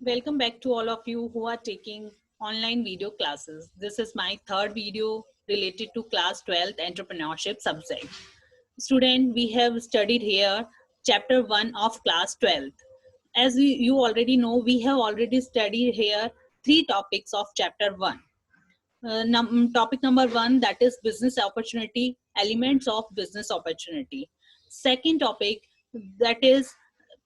Welcome back to all of you who are taking online video classes. This is my third video related to class 12th entrepreneurship subject. Student, we have studied here chapter 1 of class 12th. As you already know, we have already studied here three topics of chapter 1. Topic number 1, that is business opportunity, elements of business opportunity. Second topic, that is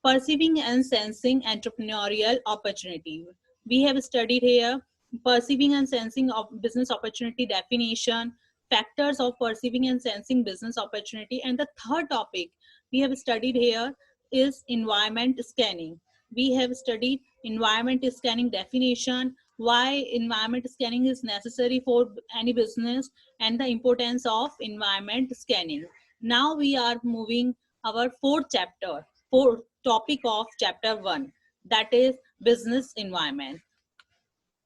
perceiving and sensing entrepreneurial opportunity. We have studied here perceiving and sensing of business opportunity definition, factors of perceiving and sensing business opportunity, and the third topic we have studied here is environment scanning. We have studied environment scanning definition, why environment scanning is necessary for any business, and the importance of environment scanning. Now we are moving our fourth topic of chapter 1, that is business environment.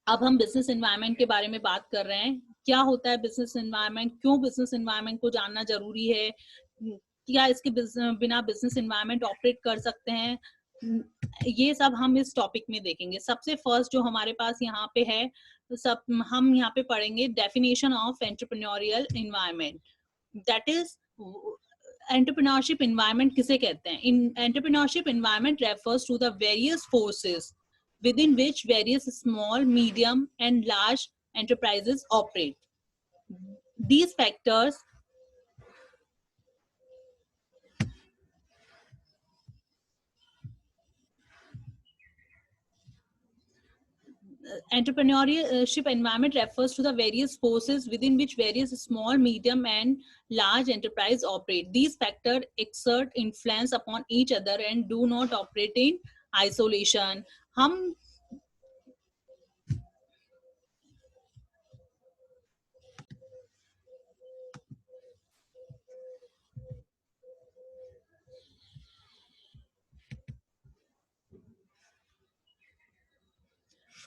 अब हम business environment के बारे में बात कर रहे हैं. क्या होता है बिजनेस एनवायरनमेंट, क्यों बिजनेस एनवायरनमेंट को जानना जरूरी है, क्या इसके बिना बिजनेस एनवायरनमेंट ऑपरेट कर सकते हैं, ये सब हम इस टॉपिक में देखेंगे. सबसे फर्स्ट जो हमारे पास यहाँ पे है, हम यहाँ पे पढ़ेंगे definition of entrepreneurial environment. That is entrepreneurship environment किसे कहते हैं? In entrepreneurship environment refers to the various forces within which various small, medium, and large enterprises operate. These factors entrepreneurship environment refers to the various forces within which various small, medium, and large enterprise operate. These factors exert influence upon each other and do not operate in isolation. हम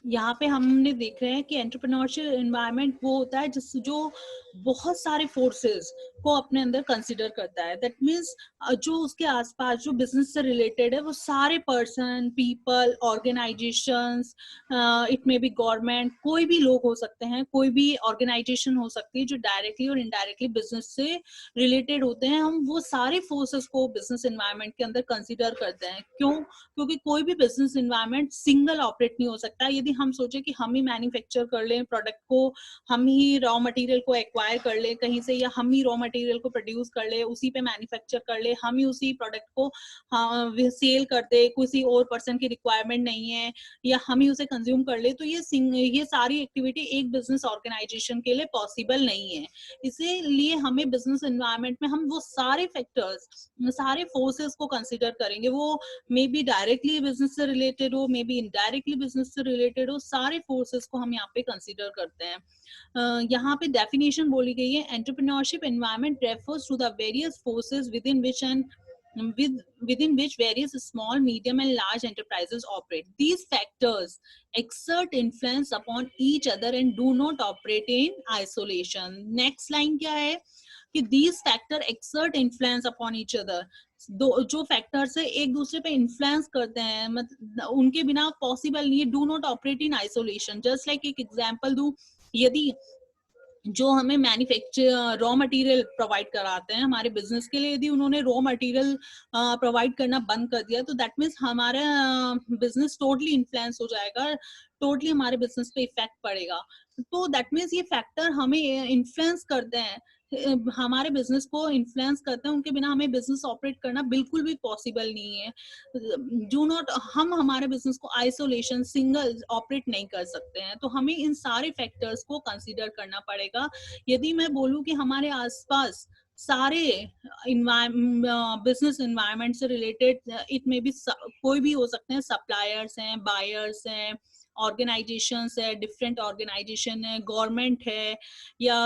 यहाँ पे हमने देख रहे हैं कि entrepreneurship environment वो होता है जो बहुत सारे फोर्सेस को अपने अंदर कंसिडर करता है. दैट मीन्स जो उसके आसपास जो बिजनेस से रिलेटेड है वो सारे person, people, organisations, it may be government, कोई भी लोग हो सकते हैं, कोई भी ऑर्गेनाइजेशन हो सकती है जो डायरेक्टली और इनडायरेक्टली बिजनेस से रिलेटेड होते हैं. हम वो सारे फोर्सेस को बिजनेस एनवायरनमेंट के अंदर कंसिडर करते हैं. क्यों? क्योंकि कोई भी बिजनेस एनवायरनमेंट सिंगल ऑपरेट नहीं हो सकता. यदि हम सोचे कि हम ही मैन्युफैक्चर कर लें प्रोडक्ट को, हम ही रॉ मटेरियल को एक्वायर कर लें कहीं से, या हम ही रॉ मटेरियल को प्रोड्यूस कर ले, उसी पे मैन्युफैक्चर कर ले, हम ही उसी प्रोडक्ट को सेल कर दे, किसी और पर्सन की रिक्वायरमेंट नहीं है, या हम ही उसे कंज्यूम कर ले, तो ये सारी एक्टिविटी एक बिजनेस ऑर्गेनाइजेशन के लिए पॉसिबल नहीं है. इसीलिए हमें बिजनेस एनवायरनमेंट में हम वो सारे फैक्टर्स, सारे फोर्सेस को कंसिडर करेंगे. वो मे बी डायरेक्टली बिजनेस से रिलेटेड हो, मे बी इनडायरेक्टली बिजनेस से रिलेटेड हो, सारे फोर्सेस को हम यहाँ पे कंसिडर करते हैं. यहाँ पे डेफिनेशन बोली गई है, entrepreneurship environment refers to the various forces within which various small, medium, and large enterprises operate. These factors exert influence upon each other and do not operate in isolation. Next line क्या है कि these factors exert influence upon each other. जो factors है एक दूसरे पे influence करते हैं, मतलब उनके बिना पॉसिबल नहीं है. Do not operate in isolation. Just like एक एग्जांपल दूं, यदि जो हमें मैन्युफैक्चर रॉ मटेरियल प्रोवाइड कराते हैं हमारे बिजनेस के लिए, यदि उन्होंने रॉ मटेरियल प्रोवाइड करना बंद कर दिया, तो दैट मीन्स हमारा बिजनेस टोटली इन्फ्लुएंस हो जाएगा, टोटली हमारे बिजनेस पे इफेक्ट पड़ेगा. तो दैट मीन्स ये फैक्टर हमें इन्फ्लुएंस करते हैं, हमारे बिजनेस को इन्फ्लुएंस करते हैं. उनके बिना हमें बिजनेस ऑपरेट करना बिल्कुल भी पॉसिबल नहीं है. डू नॉट, हम हमारे बिजनेस को आइसोलेशन सिंगल ऑपरेट नहीं कर सकते हैं. तो हमें इन सारे फैक्टर्स को कंसीडर करना पड़ेगा. यदि मैं बोलूं कि हमारे आसपास सारे बिजनेस एनवायरनमेंट से रिलेटेड, इट में भी कोई भी हो सकते हैं, सप्लायर्स हैं, बायर्स हैं, ऑर्गेनाइजेशंस है, डिफरेंट ऑर्गेनाइजेशन है, गवर्नमेंट है, या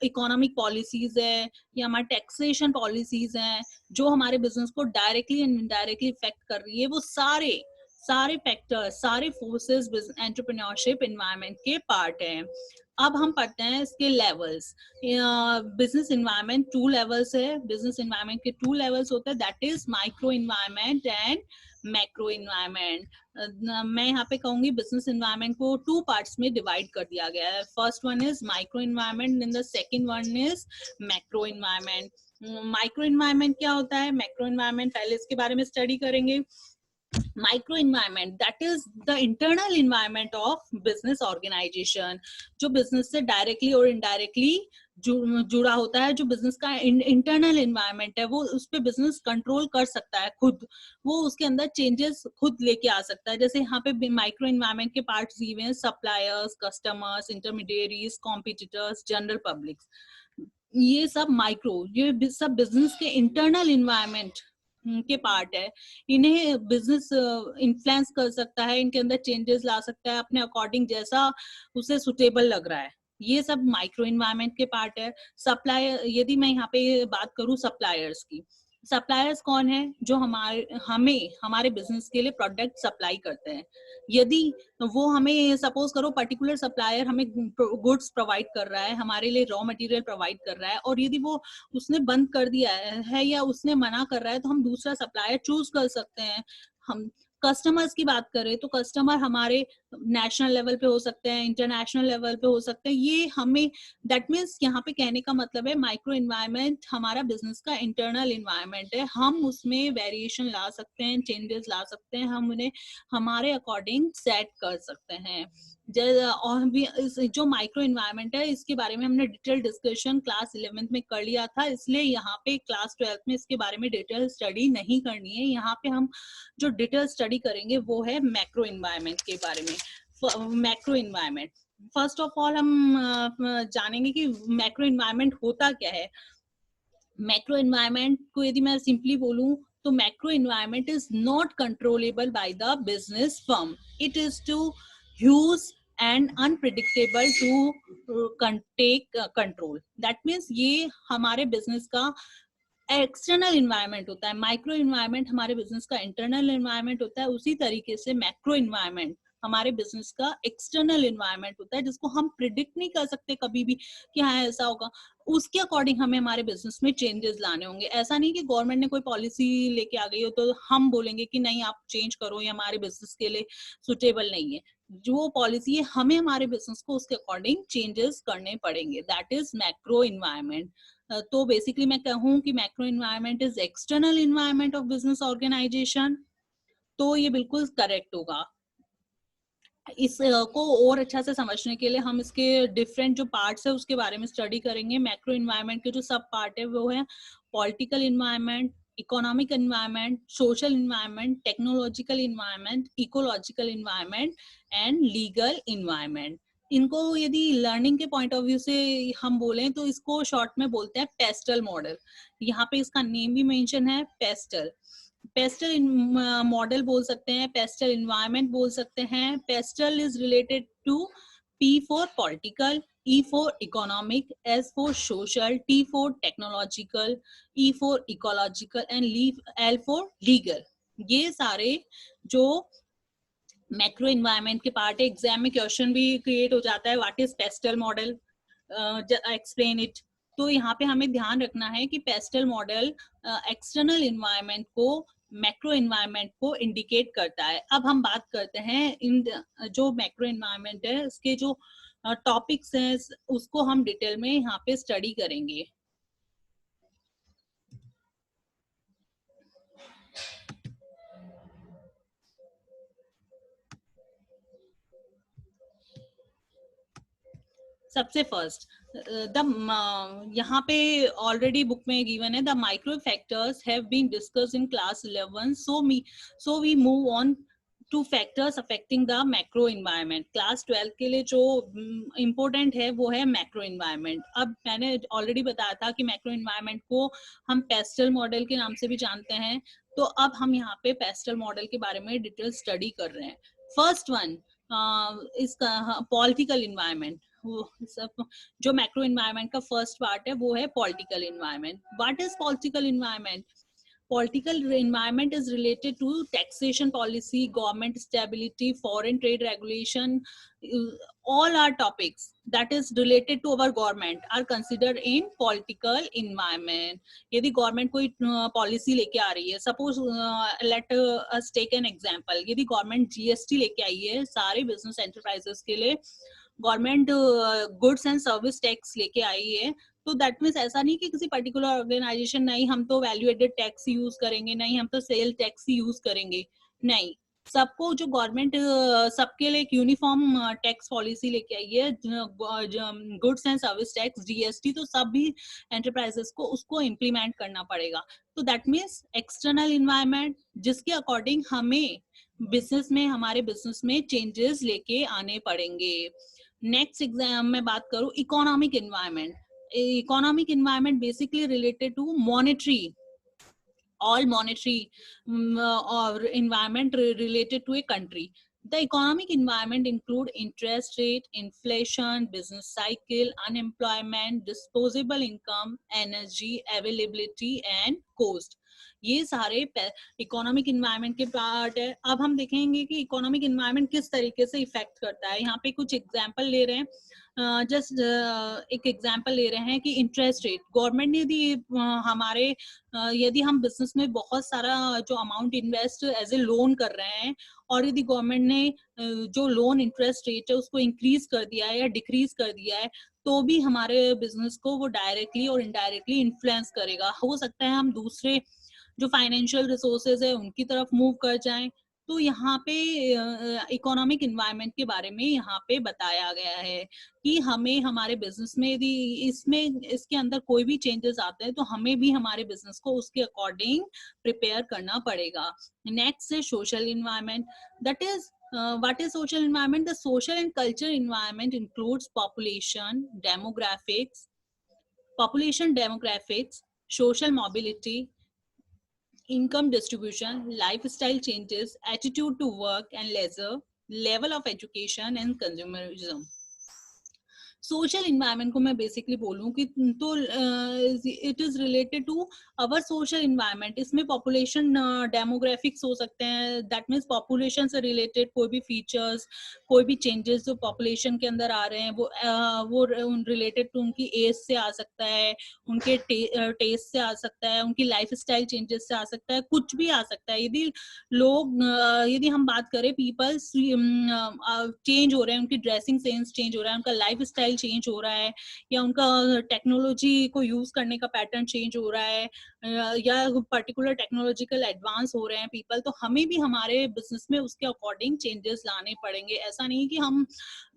इकोनॉमिक पॉलिसीज है, या हमारे टैक्सेशन पॉलिसीज हैं जो हमारे बिजनेस को डायरेक्टली एंड इनडायरेक्टली इफेक्ट कर रही है. वो सारे फैक्टर्स, सारे फोर्सेस एंटरप्रेन्योरशिप एनवायरनमेंट के पार्ट हैं. अब हम पढ़ते हैं इसके लेवल्स. बिजनेस एनवायरनमेंट 2 लेवल्स है. बिजनेस एनवायरनमेंट के 2 लेवल्स होते हैं, that is micro environment and macro environment. मैं यहाँ पे कहूंगी बिजनेस इन्वायरमेंट को 2 पार्ट्स में डिवाइड कर दिया गया है। First one is micro environment and the second one is macro environment. Micro environment क्या होता है, मैक्रो इन्वायरमेंट पहले इसके बारे में स्टडी करेंगे। Micro environment that is the internal environment of business organization, जो बिजनेस से डायरेक्टली और इनडायरेक्टली जुड़ा होता है। जो बिजनेस का इंटरनल इन्वायरमेंट है वो उस पर बिजनेस कंट्रोल कर सकता है खुद, वो उसके अंदर चेंजेस खुद लेके आ सकता है। जैसे यहाँ पे माइक्रो इन्वायरमेंट के पार्ट्स दिए हुए हैं, suppliers, customers, intermediaries, competitors, general public. ये सब माइक्रो, ये सब बिजनेस के इंटरनल इन्वायरमेंट के पार्ट है। इन्हें बिजनेस इन्फ्लुएंस कर सकता है, इनके अंदर चेंजेस ला सकता है अपने अकॉर्डिंग जैसा उसे सुटेबल लग रहा है। ये सब माइक्रो इन्वायरमेंट के पार्ट है। सप्लायर, यदि मैं यहाँ पे बात करूँ सप्लायर्स की, सप्लायर्स कौन है, जो हमारे बिजनेस के लिए प्रोडक्ट सप्लाई करते हैं। यदि वो हमें, सपोज करो पर्टिकुलर सप्लायर हमें गुड्स प्रोवाइड कर रहा है, हमारे लिए रॉ मटेरियल प्रोवाइड कर रहा है, और यदि वो उसने बंद कर दिया है या उसने मना कर रहा है, तो हम दूसरा सप्लायर चूज कर सकते हैं। हम कस्टमर्स की बात करें तो कस्टमर हमारे नेशनल लेवल पे हो सकते हैं, इंटरनेशनल लेवल पे हो सकते हैं। ये हमें, दैट मीन्स यहाँ पे कहने का मतलब है माइक्रो इन्वायरमेंट हमारा बिजनेस का इंटरनल इन्वायरमेंट है। हम उसमें वेरिएशन ला सकते हैं, चेंजेस ला सकते हैं, हम उन्हें हमारे अकॉर्डिंग सेट कर सकते हैं। और भी जो माइक्रो इन्वायरमेंट है इसके बारे में हमने डिटेल डिस्कशन क्लास 11th में कर लिया था, इसलिए यहाँ पे क्लास 12th में इसके बारे में डिटेल स्टडी नहीं करनी है। यहाँ पे हम जो डिटेल स्टडी करेंगे वो है मैक्रो इन्वायरमेंट के बारे में। Macro environment, first of all हम जानेंगे कि मैक्रो इन्वायरमेंट होता क्या है। मैक्रो इन्वायरमेंट को यदि मैं सिंपली बोलूं तो macro environment is not controllable by the business firm, it is too huge and unpredictable to take control. That means ये हमारे बिजनेस का एक्सटर्नल इन्वायरमेंट होता है। माइक्रो इन्वायरमेंट हमारे बिजनेस का इंटरनल इन्वायरमेंट होता है, उसी तरीके से मैक्रो इन्वायरमेंट हमारे बिजनेस का एक्सटर्नल इन्वायरमेंट होता है, जिसको हम प्रिडिक्ट नहीं कर सकते कभी भी कि हाँ ऐसा होगा। उसके अकॉर्डिंग हमें हमारे बिजनेस में चेंजेस लाने होंगे। ऐसा नहीं कि गवर्नमेंट ने कोई पॉलिसी लेके आ गई हो तो हम बोलेंगे कि नहीं आप चेंज करो, ये हमारे बिजनेस के लिए सुटेबल नहीं है। जो पॉलिसी है हमें हमारे बिजनेस को उसके अकॉर्डिंग चेंजेस करने पड़ेंगे, दैट इज मैक्रो इन्वायरमेंट। तो बेसिकली मैं कहूँ कि macro environment is external environment of business organization, तो ये बिल्कुल करेक्ट होगा। इसको और अच्छा से समझने के लिए हम इसके डिफरेंट जो पार्ट्स है उसके बारे में स्टडी करेंगे। मैक्रो इन्वायरमेंट के जो सब पार्ट है वो है political environment, economic environment, social environment, technological environment, ecological environment and legal environment. इनको यदि लर्निंग के पॉइंट ऑफ व्यू से हम बोलें तो इसको शॉर्ट में बोलते हैं पेस्टल मॉडल। यहाँ पे इसका नेम भी मेंशन है, पेस्टल। पेस्टल मॉडल बोल सकते हैं, पेस्टल इन्वायरमेंट बोल सकते हैं। PESTEL is related to P for political, E for economic, S for social, T for technological, E for ecological and L for legal। ये सारे जो मैक्रो इन्वायरमेंट के पार्ट है। एग्जाम में क्वेश्चन भी क्रिएट हो जाता है, what is pastel model, explain it. तो यहाँ पे हमें ध्यान रखना है कि पेस्टल मॉडल एक्सटर्नल इन्वायरमेंट को, मैक्रो इन्वायरमेंट को इंडिकेट करता है। अब हम बात करते हैं इन जो मैक्रो इन्वायरमेंट है उसके जो टॉपिक्स हैं उसको हम डिटेल में यहाँ पे स्टडी करेंगे। सबसे फर्स्ट यहाँ पे ऑलरेडी बुक में गिवन है, the micro factors have been discussed in class 11, so we move on to factors affecting the macro environment. Class 12 के लिए जो इम्पोर्टेंट है वो है मैक्रो इन्वायरमेंट। अब मैंने ऑलरेडी बताया था कि मैक्रो इन्वायरमेंट को हम पेस्टल मॉडल के नाम से भी जानते हैं, तो अब हम यहाँ पे पेस्टल मॉडल के बारे में डिटेल स्टडी कर रहे हैं। फर्स्ट वन इसका पॉलिटिकल इन्वायरमेंट। जो मैक्रो इन्वायरमेंट का फर्स्ट पार्ट है वो है political environment. What is political environment? Political environment is related to taxation policy, government stability, foreign trade regulation. All our topics that is related to our government are considered in political environment. यदि government कोई policy लेके आ रही है, suppose let us take an example, यदि government GST लेके आई है सारे business enterprises के लिए, government goods and service tax लेके आई है, तो दैट मीन्स ऐसा नहीं कि किसी पर्टिकुलर ऑर्गेनाइजेशन, नहीं हम तो वैल्यू एडेड टैक्स यूज करेंगे, नहीं हम तो सेल टैक्स यूज करेंगे, नहीं, सबको जो गवर्नमेंट सबके लिए एक यूनिफॉर्म टैक्स पॉलिसी लेके आई है, goods and service tax GST, तो सभी एंटरप्राइजेस को उसको इम्प्लीमेंट करना पड़ेगा. तो दैट मीन्स एक्सटर्नल इन्वायरमेंट जिसके अकॉर्डिंग हमें बिजनेस में, हमारे बिजनेस में चेंजेस लेके आने पड़ेंगे. नेक्स्ट एग्जाम में बात करूं, economic environment. Economic environment basically related to monetary, all monetary or environment related to a country. The economic environment include interest rate, inflation, business cycle, unemployment, disposable income, energy availability and cost. ये सारे economic environment के part है. अब हम देखेंगे कि economic environment किस तरीके से इफेक्ट करता है. यहाँ पे कुछ एग्जांपल ले रहे हैं, जस्ट एक एग्जांपल ले रहे हैं कि इंटरेस्ट रेट. गवर्नमेंट ने यदि हमारे यदि हम बिजनेस में बहुत सारा जो amount invest as a loan कर रहे हैं, और यदि गवर्नमेंट ने जो लोन इंटरेस्ट रेट है उसको इंक्रीज कर दिया है या डिक्रीज कर दिया है, तो भी हमारे बिजनेस को वो डायरेक्टली और इनडायरेक्टली इन्फ्लुएंस करेगा. हो सकता है हम दूसरे जो फाइनेंशियल रिसोर्सेज है उनकी तरफ मूव कर जाएं. तो यहाँ पे इकोनॉमिक इन्वायरमेंट के बारे में यहाँ पे बताया गया है कि हमें हमारे बिजनेस में यदि इसके अंदर कोई भी चेंजेस आते हैं तो हमें भी हमारे बिजनेस को उसके अकॉर्डिंग प्रिपेयर करना पड़ेगा. नेक्स्ट है social environment. That is what is social environment? The social and cultural environment includes population demographics, social mobility, income distribution, lifestyle changes, attitude to work and leisure, level of education and consumerism. Social environment को मैं basically बोलूं कि तो it is related to our social environment. इसमें population demographics हो सकते हैं, that means population से रिलेटेड कोई भी फीचर्स, कोई भी चेंजेस जो पॉपुलेशन के अंदर आ रहे हैं वो रिलेटेड टू उनकी एज से आ सकता है, उनके टेस्ट से आ सकता है, उनकी लाइफ स्टाइल चेंजेस से आ सकता है, कुछ भी आ सकता है. यदि हम बात करें पीपल्स चेंज हो रहे हैं, उनकी ड्रेसिंग सेंस चेंज हो रहा है, उनका लाइफ स्टाइल चेंज हो रहा है, या उनका टेक्नोलॉजी को यूज करने का पैटर्न चेंज हो रहा है, या पर्टिकुलर टेक्नोलॉजिकल एडवांस हो रहे हैं पीपल, तो हमें भी हमारे बिजनेस में उसके अकॉर्डिंग चेंजेस लाने पड़ेंगे. ऐसा नहीं कि हम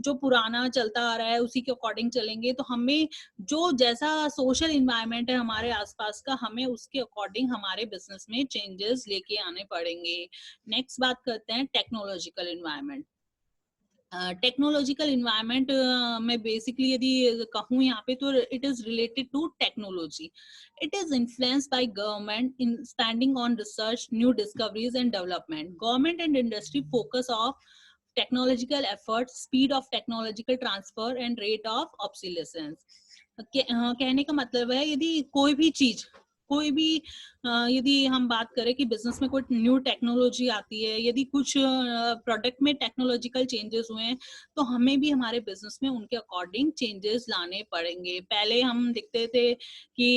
जो पुराना चलता आ रहा है उसी के अकॉर्डिंग चलेंगे. तो हमें जो जैसा सोशल इन्वायरमेंट है हमारे आसपास का, हमें उसके अकॉर्डिंग हमारे बिजनेस में चेंजेस लेके आने पड़ेंगे. नेक्स्ट बात करते हैं टेक्नोलॉजिकल इन्वायरमेंट. टेक्नोलॉजिकल इन्वायरमेंट में बेसिकली यदि कहूँ यहाँ पे, तो it is related to technology. It is influenced by government in spending on research, new discoveries and development. Government and industry focus of technological efforts, speed of technological transfer and rate of obsolescence. कहने का मतलब है यदि कोई भी चीज, कोई भी यदि हम बात करें कि बिजनेस में कोई न्यू टेक्नोलॉजी आती है, यदि कुछ प्रोडक्ट में टेक्नोलॉजिकल चेंजेस हुए हैं, तो हमें भी हमारे बिजनेस में उनके अकॉर्डिंग चेंजेस लाने पड़ेंगे. पहले हम देखते थे कि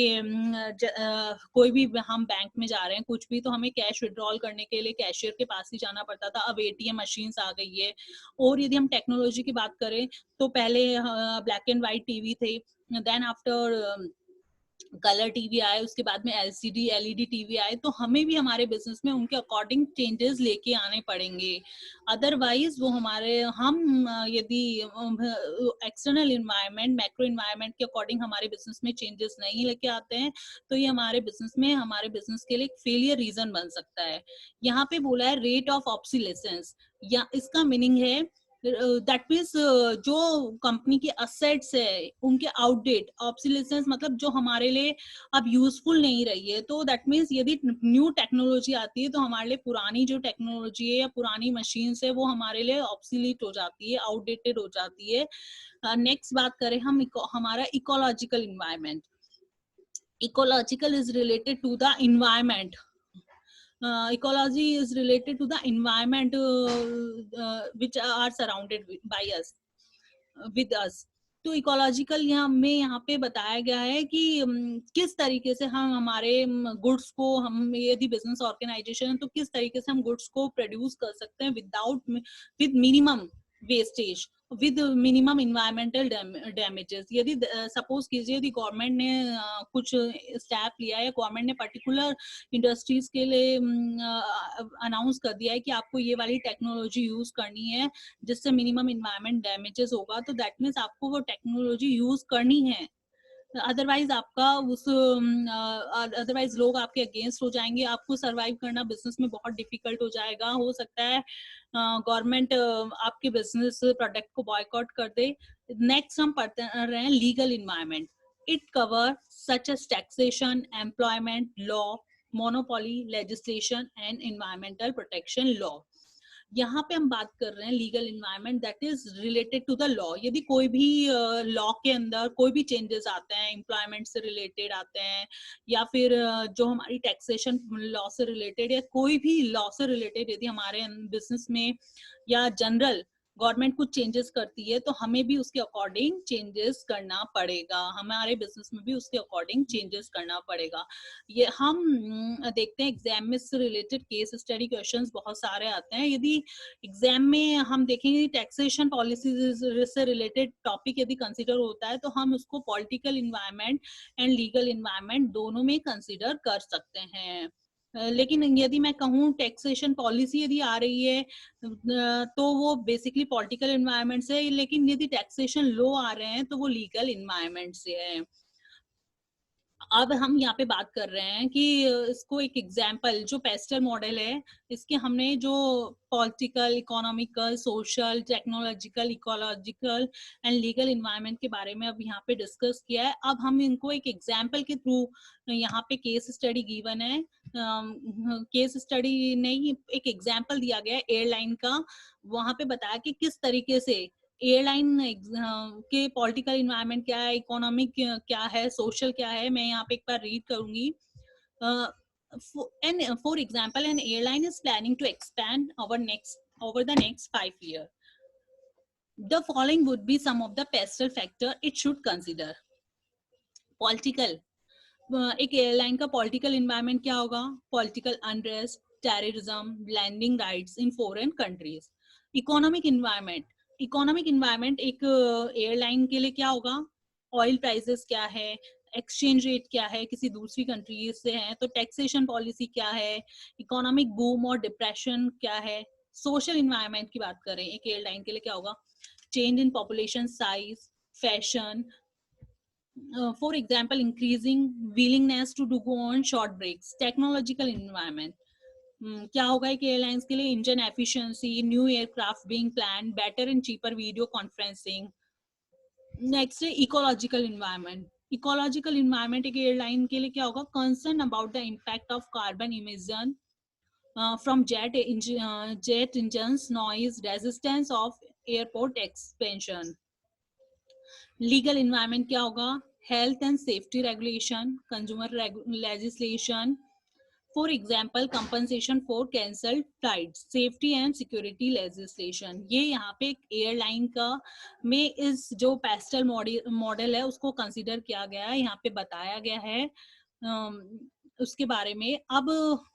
कोई भी हम बैंक में जा रहे हैं कुछ भी, तो हमें कैश विड्रॉल करने के लिए कैशियर के पास ही जाना पड़ता था. अब एटीएम मशीन्स आ गई है. और यदि हम टेक्नोलॉजी की बात करें तो पहले ब्लैक एंड व्हाइट टीवी थे, देन आफ्टर कलर टीवी आए, उसके बाद में एलसीडी एलईडी टीवी आए. तो हमें भी हमारे बिजनेस में उनके अकॉर्डिंग चेंजेस लेके आने पड़ेंगे. अदरवाइज वो हम यदि एक्सटर्नल इन्वायरमेंट, मैक्रो इन्वायरमेंट के अकॉर्डिंग हमारे बिजनेस में चेंजेस नहीं लेके आते हैं, तो ये हमारे बिजनेस के लिए एक फेलियर रीजन बन सकता है. यहाँ पे बोला है रेट ऑफ ऑब्सोलेसेंस, या इसका मीनिंग है दैट मीन्स जो कंपनी के असेट्स है उनके आउटडेट. ऑब्सोलेसेंस मतलब जो हमारे लिए अब यूजफुल नहीं रही है. तो दैट मीन्स यदि न्यू टेक्नोलॉजी आती है तो हमारे लिए पुरानी जो टेक्नोलॉजी है या पुरानी मशीन्स है वो हमारे लिए ऑब्सोलीट हो जाती है, आउटडेटेड हो जाती है. नेक्स्ट बात करें हम हमारा ecological environment. Ecological is related to the environment ecology is related to the environment which are surrounded by us, with us. तो इकोलॉजिकल यहाँ पे बताया गया है कि किस तरीके से हम हमारे गुड्स को, हम यदि बिजनेस ऑर्गेनाइजेशन है तो किस तरीके से हम गुड्स को प्रोड्यूस कर सकते हैं with minimum wastage, with minimum environmental damages. यदि सपोज कीजिए यदि गवर्नमेंट ने कुछ स्टेप लिया है, गवर्नमेंट ने पर्टिकुलर इंडस्ट्रीज के लिए अनाउंस कर दिया है कि आपको ये वाली टेक्नोलॉजी यूज करनी है जिससे मिनिमम इन्वायरमेंट डैमेजेस होगा, तो दैट मीन्स आपको वो टेक्नोलॉजी यूज करनी है। अदरवाइज आपका उस अदरवाइज लोग आपके अगेंस्ट हो जाएंगे, आपको सरवाइव करना बिजनेस में बहुत डिफिकल्ट हो जाएगा। हो सकता है गवर्नमेंट आपके बिजनेस प्रोडक्ट को बॉयकॉट कर दे। नेक्स्ट हम पढ़ते रहे हैं legal environment. It cover such as taxation, employment law, monopoly legislation and environmental protection law. यहाँ पे हम बात कर रहे हैं legal environment that is related to the law. यदि कोई भी लॉ के अंदर कोई भी चेंजेस आते हैं, एम्प्लॉयमेंट से रिलेटेड आते हैं, या फिर जो हमारी टैक्सेशन लॉ से रिलेटेड, या कोई भी लॉ से रिलेटेड यदि हमारे बिजनेस में या जनरल गवर्नमेंट कुछ चेंजेस करती है तो हमें भी उसके अकॉर्डिंग चेंजेस करना पड़ेगा, हमारे बिजनेस में भी उसके अकॉर्डिंग चेंजेस करना पड़ेगा। ये हम देखते हैं एग्जाम में इससे रिलेटेड केस स्टडी क्वेश्चंस बहुत सारे आते हैं। यदि एग्जाम में हम देखेंगे टैक्सेशन पॉलिसीज से रिलेटेड टॉपिक यदि कंसीडर होता है तो हम उसको political environment and legal environment दोनों में कंसीडर कर सकते हैं। लेकिन यदि मैं कहूँ टैक्सेशन पॉलिसी यदि आ रही है तो वो बेसिकली पॉलिटिकल इन्वायरमेंट से है, लेकिन यदि टैक्सेशन लॉ आ रहे हैं तो वो लीगल इन्वायरमेंट से है। अब हम यहाँ पे बात कर रहे हैं कि इसको एक एग्जाम्पल जो पेस्टल मॉडल है, इसके हमने जो political, economical, social, technological, ecological and legal environment के बारे में अब यहाँ पे डिस्कस किया है। अब हम इनको एक एग्जाम्पल के थ्रू, यहाँ पे केस स्टडी गिवन है, केस स्टडी नहीं एक एग्जाम्पल दिया गया है एयरलाइन का। वहां पे बताया कि किस तरीके से एयरलाइन के पॉलिटिकल इन्वायरमेंट क्या है, इकोनॉमिक क्या है, सोशल क्या है। मैं यहाँ पे एक बार रीड करूंगी। For example, an airline is planning to expand over the next 5 years. The following would be some of the pestle factor it should consider. Political, एक एयरलाइन का पॉलिटिकल इन्वायरमेंट क्या होगा? Political unrest, terrorism, landing rights in foreign countries. Economic environment, economic environment एक airline के लिए क्या होगा? Oil prices क्या है, एक्सचेंज रेट क्या है, किसी दूसरी कंट्री से है तो टैक्सेशन पॉलिसी क्या है, इकोनॉमिक बूम और डिप्रेशन क्या है। सोशल इन्वायरमेंट की बात करें एक एयरलाइन के लिए क्या होगा? Change in population size, fashion, for example increasing willingness to go on short breaks. Technological environment, क्या होगा एक एयरलाइंस के लिए? Engine efficiency, new aircraft being plan, better and cheaper video conferencing. Next है इकोलॉजिकल इन्वायरमेंट। इकोलॉजिकल इन्वायरमेंट एक airline के लिए क्या होगा? Concern about the impact of carbon emission from jet engines, noise, resistance of airport expansion. Legal environment क्या होगा? Health and safety regulation, consumer legislation, for example compensation for cancelled flight, safety and security legislation. ये यहाँ पे airline का में इस जो pastel model है उसको कंसिडर किया गया है, यहाँ पे बताया गया है उसके बारे में। अब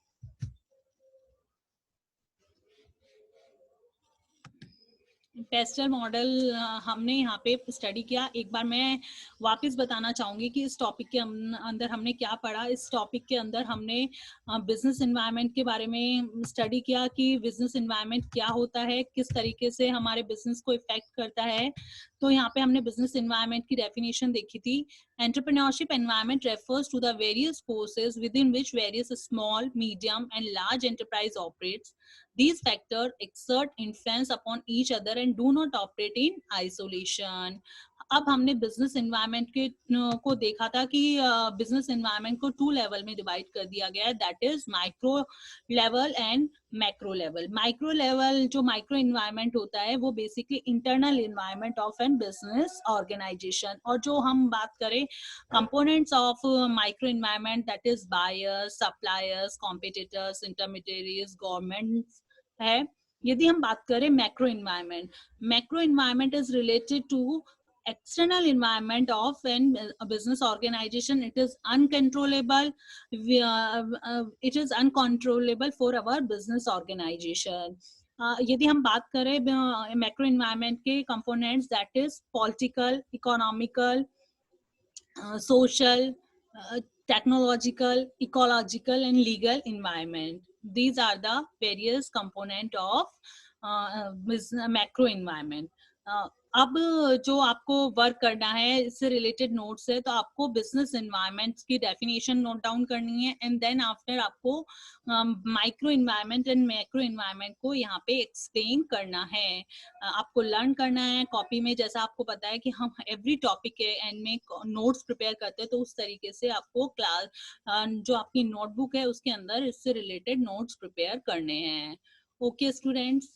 पेस्टल मॉडल हमने यहाँ पे स्टडी किया। एक बार मैं वापस बताना चाहूंगी कि इस टॉपिक के अंदर हमने क्या पढ़ा। इस टॉपिक के अंदर हमने बिजनेस एनवायरनमेंट के बारे में स्टडी किया कि बिजनेस एनवायरनमेंट क्या होता है, किस तरीके से हमारे बिजनेस को इफेक्ट करता है। तो यहाँ पे हमने बिजनेस एनवायरनमेंट की डेफिनेशन देखी थी। Entrepreneurship environment refers to the various forces within which various small, medium and large enterprise operates. These factors exert influence upon each other and do not operate in isolation. अब हमने business environment के को देखा था कि business environment को 2 level में divide कर दिया गया है, that is micro level and macro level. Micro level जो माइक्रो एनवायरनमेंट होता है वो basically internal environment of an business organisation, और जो हम बात करें components of micro environment, that is buyers, suppliers, competitors, intermediaries, governments है। यदि हम बात करें macro environment is related to external environment of a business organization. It is uncontrollable. It is uncontrollable for our business organization. यदि हम बात करें macro environment के components, that is political, economical, social, technological, ecological and legal environment. These are the various component of macro environment. अब जो आपको work करना है इससे रिलेटेड नोट्स है, तो आपको बिजनेस एनवायरनमेंट की डेफिनेशन नोट डाउन करनी है, एंड देन आफ्टर आपको micro environment and macro environment को यहाँ पे एक्सप्लेन करना है। आपको लर्न करना है कॉपी में। जैसा आपको पता है कि हम एवरी टॉपिक के एंड में नोट्स प्रिपेयर करते हैं, तो उस तरीके से आपको क्लास जो आपकी नोटबुक है उसके अंदर इससे रिलेटेड नोट्स प्रिपेयर करने हैं। Okay students.